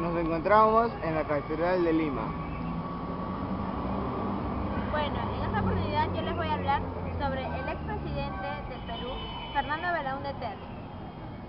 Nos encontramos en la Catedral de Lima. Bueno, en esta oportunidad yo les voy a hablar sobre el expresidente del Perú, Fernando Belaúnde Terry,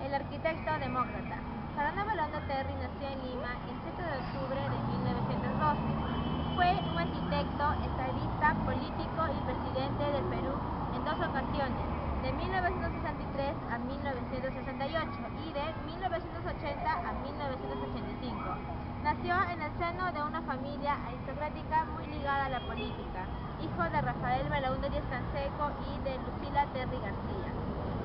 el arquitecto demócrata. Fernando Belaúnde Terry nació en Lima el 7 de octubre de 1912. Fue un arquitecto, estadista, político y presidente del Perú en dos ocasiones, de 1963 a 1968 y de 1980 a 1985. Nació en el seno de una familia aristocrática muy ligada a la política, hijo de Rafael Belaúnde Díaz-Canseco y de Lucila Terry García.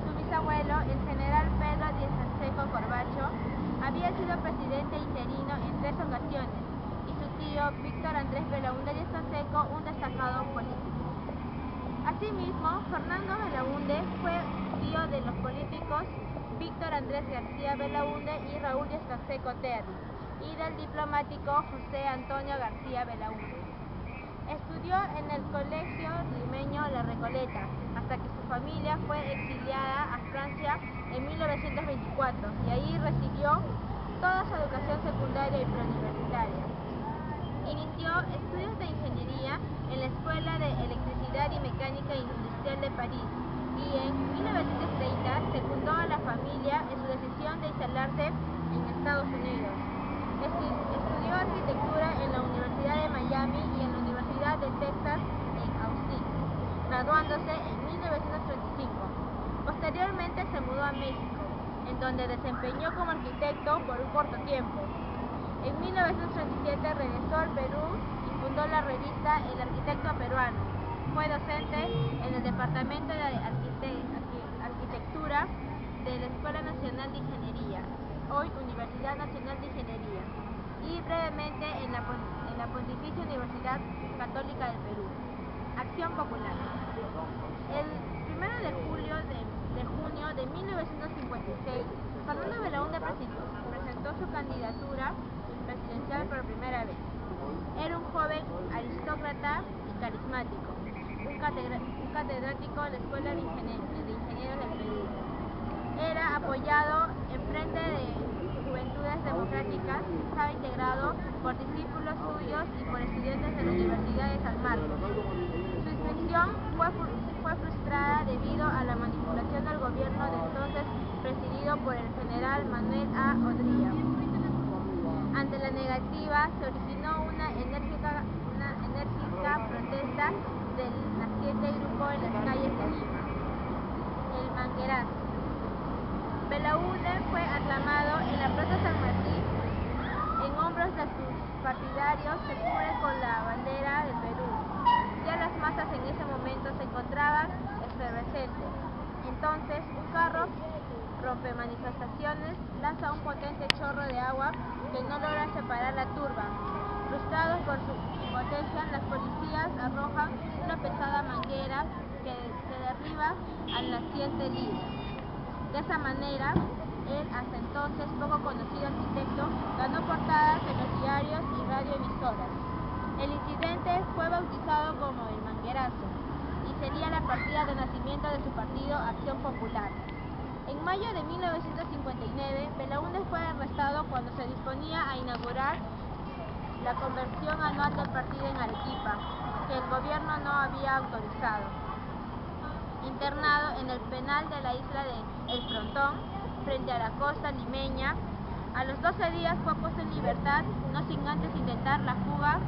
Su bisabuelo, el general Pedro Díaz-Canseco Corbacho, había sido presidente interino en 3 ocasiones, y su tío, Víctor Andrés Belaúnde Díaz-Canseco, un destacado político. Asimismo, Fernando Belaúnde fue tío de los políticos Víctor Andrés García Belaúnde y Raúl Díaz-Canseco Terry, y del diplomático José Antonio García Belaúnde. Estudió en el colegio limeño La Recoleta, hasta que su familia fue exiliada a Francia en 1924, y ahí recibió toda su educación secundaria y preuniversitaria. Inició estudios de ingeniería en la Escuela de Electricidad y Mecánica Industrial de París, y en 1930 secundó a la familia en su decisión de instalarse en Estados Unidos. Estudió arquitectura en la Universidad de Miami y en la Universidad de Texas en Austin, graduándose en 1935. Posteriormente se mudó a México, en donde desempeñó como arquitecto por un corto tiempo. En 1937 regresó al Perú y fundó la revista El Arquitecto Peruano. Fue docente en el Departamento de Arquitectura de la Escuela Nacional de Ingeniería, hoy Universidad Nacional de Ingeniería, y brevemente en la Pontificia Universidad Católica del Perú. Acción Popular. El 1 de junio de 1956, Fernando Belaúnde presentó su candidatura presidencial por primera vez. Era un joven aristócrata y carismático, un catedrático de la Escuela de Ingenieros del Perú. Era apoyado en frente de Juventudes Democráticas, estaba integrado por discípulos suyos y por estudiantes de la Universidad de San Marcos. Su inscripción fue frustrada debido a la manipulación del gobierno de entonces presidido por el general Manuel A. Odría. Ante la negativa, se originó una enérgica protesta del naciente grupo en las calles de Lima. El Manguerazo. Belaúnde fue aclamado en la Plaza San Martín. En hombros de sus partidarios se cubre con la bandera del Perú. Ya las masas en ese momento se encontraban efervescentes. Entonces, un carro rompe manifestaciones, lanza un potente chorro de agua que no logra separar la turba. Frustrados por su impotencia, las policías arrojan una pesada manguera que derriba al naciente líder. De esa manera, el hasta entonces poco conocido arquitecto ganó portadas en los diarios y radioemisoras. El incidente fue bautizado como el Manguerazo y sería la partida de nacimiento de su partido Acción Popular. En mayo de 1959, Belaúnde fue arrestado cuando se disponía a inaugurar la convención anual del partido en Arequipa, que el gobierno no había autorizado. Internado en el penal de la isla de El Frontón, frente a la costa limeña, a los 12 días fue puesto en libertad, no sin antes intentar la fuga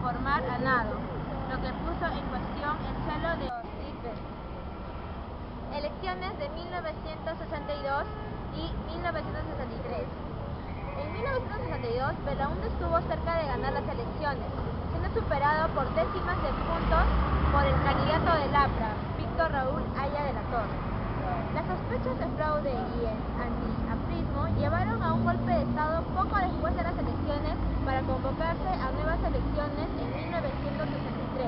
por mar a nado, lo que puso en cuestión el celo de Hitler. Elecciones de 1962 y 1963. En 1962, Belaúnde estuvo cerca de ganar las elecciones, siendo superado por décimas de puntos por el candidato del APRA, Víctor Raúl Haya de la Torre. Las sospechas de fraude y el antiaprismo llevaron a un golpe de Estado poco después de las elecciones para convocarse a nuevas elecciones en 1963,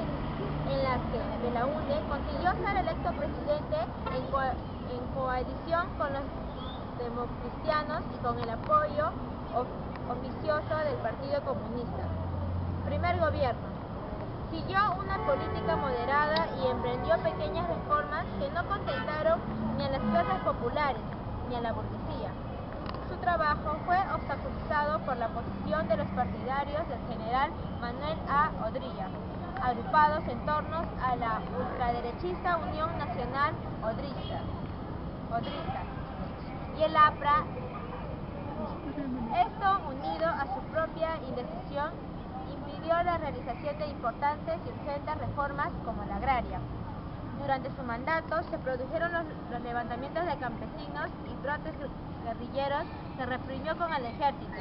en las que Belaúnde consiguió ser electo presidente en coalición con los democristianos y con el apoyo oficioso del Partido Comunista. Primer gobierno. Siguió una política moderada y emprendió pequeñas reformas que no contentaron ni a las clases populares ni a la burguesía. su trabajo fue obstaculizado por la posición de los partidarios del general Manuel A. Odría, agrupados en torno a la ultraderechista Unión Nacional Odrista y el APRA. Esto, unido a su propia indecisión, impidió la realización de importantes y urgentes reformas como la agraria. Durante su mandato se produjeron los levantamientos de campesinos y brotes guerrilleros que reprimió con el ejército.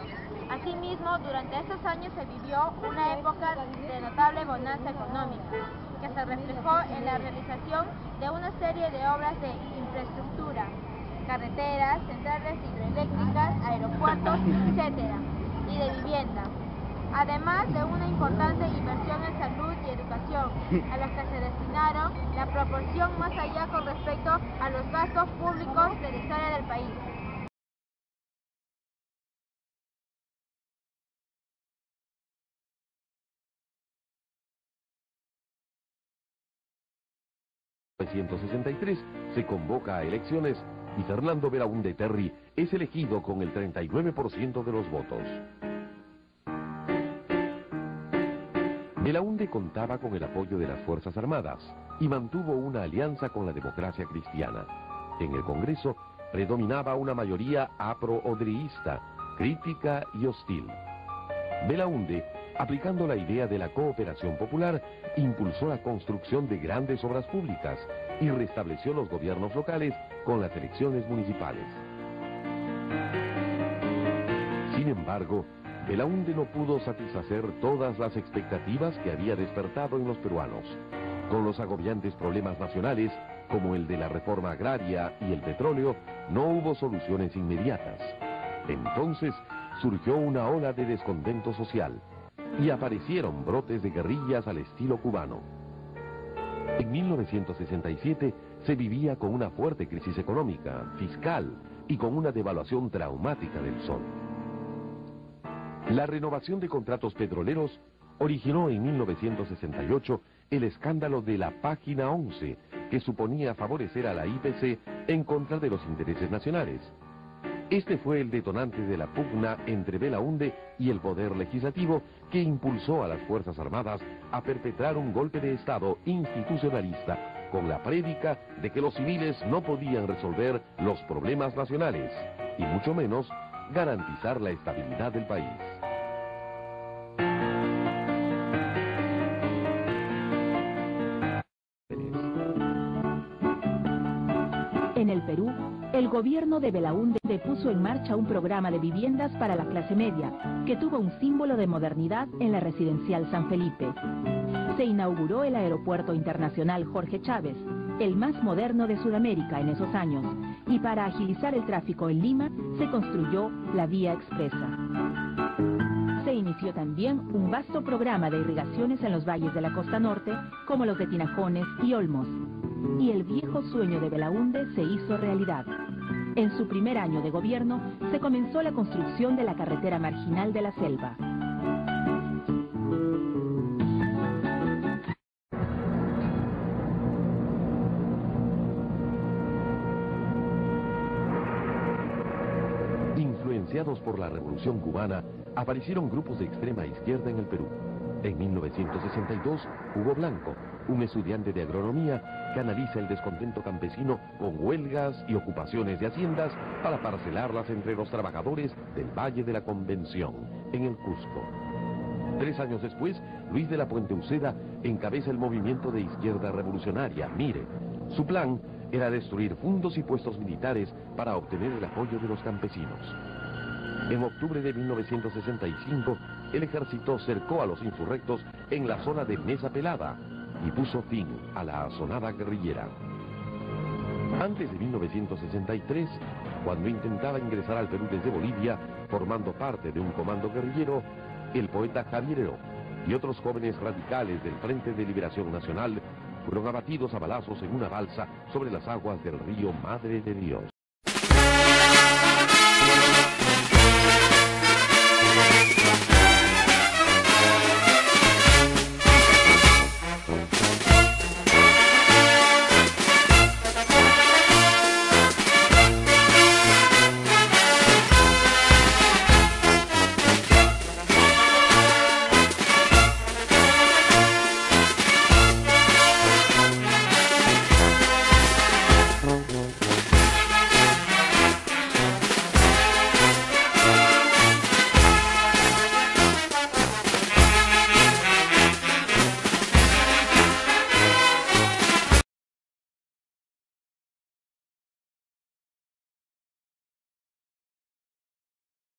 Asimismo, durante estos años se vivió una época de notable bonanza económica, que se reflejó en la realización de una serie de obras de infraestructura, carreteras, centrales hidroeléctricas, aeropuertos, etc., y de vivienda, además de una importante inversión en salud y educación, a las que se destinaron la proporción más allá con respecto a los gastos públicos de la historia del país. En 1963 se convoca a elecciones y Fernando Belaúnde Terry es elegido con el 39% de los votos. Belaúnde contaba con el apoyo de las Fuerzas Armadas y mantuvo una alianza con la democracia cristiana. En el Congreso predominaba una mayoría apro-odriísta, crítica y hostil. Belaúnde, aplicando la idea de la cooperación popular, impulsó la construcción de grandes obras públicas y restableció los gobiernos locales con las elecciones municipales. Sin embargo, Belaúnde no pudo satisfacer todas las expectativas que había despertado en los peruanos. Con los agobiantes problemas nacionales, como el de la reforma agraria y el petróleo, no hubo soluciones inmediatas. Entonces surgió una ola de descontento social y aparecieron brotes de guerrillas al estilo cubano. En 1967 se vivía con una fuerte crisis económica, fiscal y con una devaluación traumática del sol. La renovación de contratos petroleros originó en 1968 el escándalo de la Página 11, que suponía favorecer a la IPC en contra de los intereses nacionales. Este fue el detonante de la pugna entre Belaúnde y el poder legislativo, que impulsó a las Fuerzas Armadas a perpetrar un golpe de Estado institucionalista con la prédica de que los civiles no podían resolver los problemas nacionales y mucho menos garantizar la estabilidad del país. En el Perú, el gobierno de Belaúnde puso en marcha un programa de viviendas para la clase media, que tuvo un símbolo de modernidad en la residencial San Felipe. Se inauguró el Aeropuerto Internacional Jorge Chávez, el más moderno de Sudamérica en esos años, y para agilizar el tráfico en Lima se construyó la Vía Expresa. Se inició también un vasto programa de irrigaciones en los valles de la costa norte, como los de Tinajones y Olmos, y el viejo sueño de Belaúnde se hizo realidad. En su primer año de gobierno se comenzó la construcción de la carretera marginal de la Selva. Influenciados por la Revolución Cubana, aparecieron grupos de extrema izquierda en el Perú. En 1962, Hugo Blanco, un estudiante de agronomía, canaliza el descontento campesino con huelgas y ocupaciones de haciendas para parcelarlas entre los trabajadores del Valle de la Convención, en el Cusco. 3 años después, Luis de la Puente Uceda encabeza el movimiento de izquierda revolucionaria, MIRE. Su plan era destruir fundos y puestos militares para obtener el apoyo de los campesinos. En octubre de 1965, el ejército cercó a los insurrectos en la zona de Mesa Pelada y puso fin a la asonada guerrillera. Antes de 1963, cuando intentaba ingresar al Perú desde Bolivia, formando parte de un comando guerrillero, el poeta Javier Heró y otros jóvenes radicales del Frente de Liberación Nacional fueron abatidos a balazos en una balsa sobre las aguas del río Madre de Dios.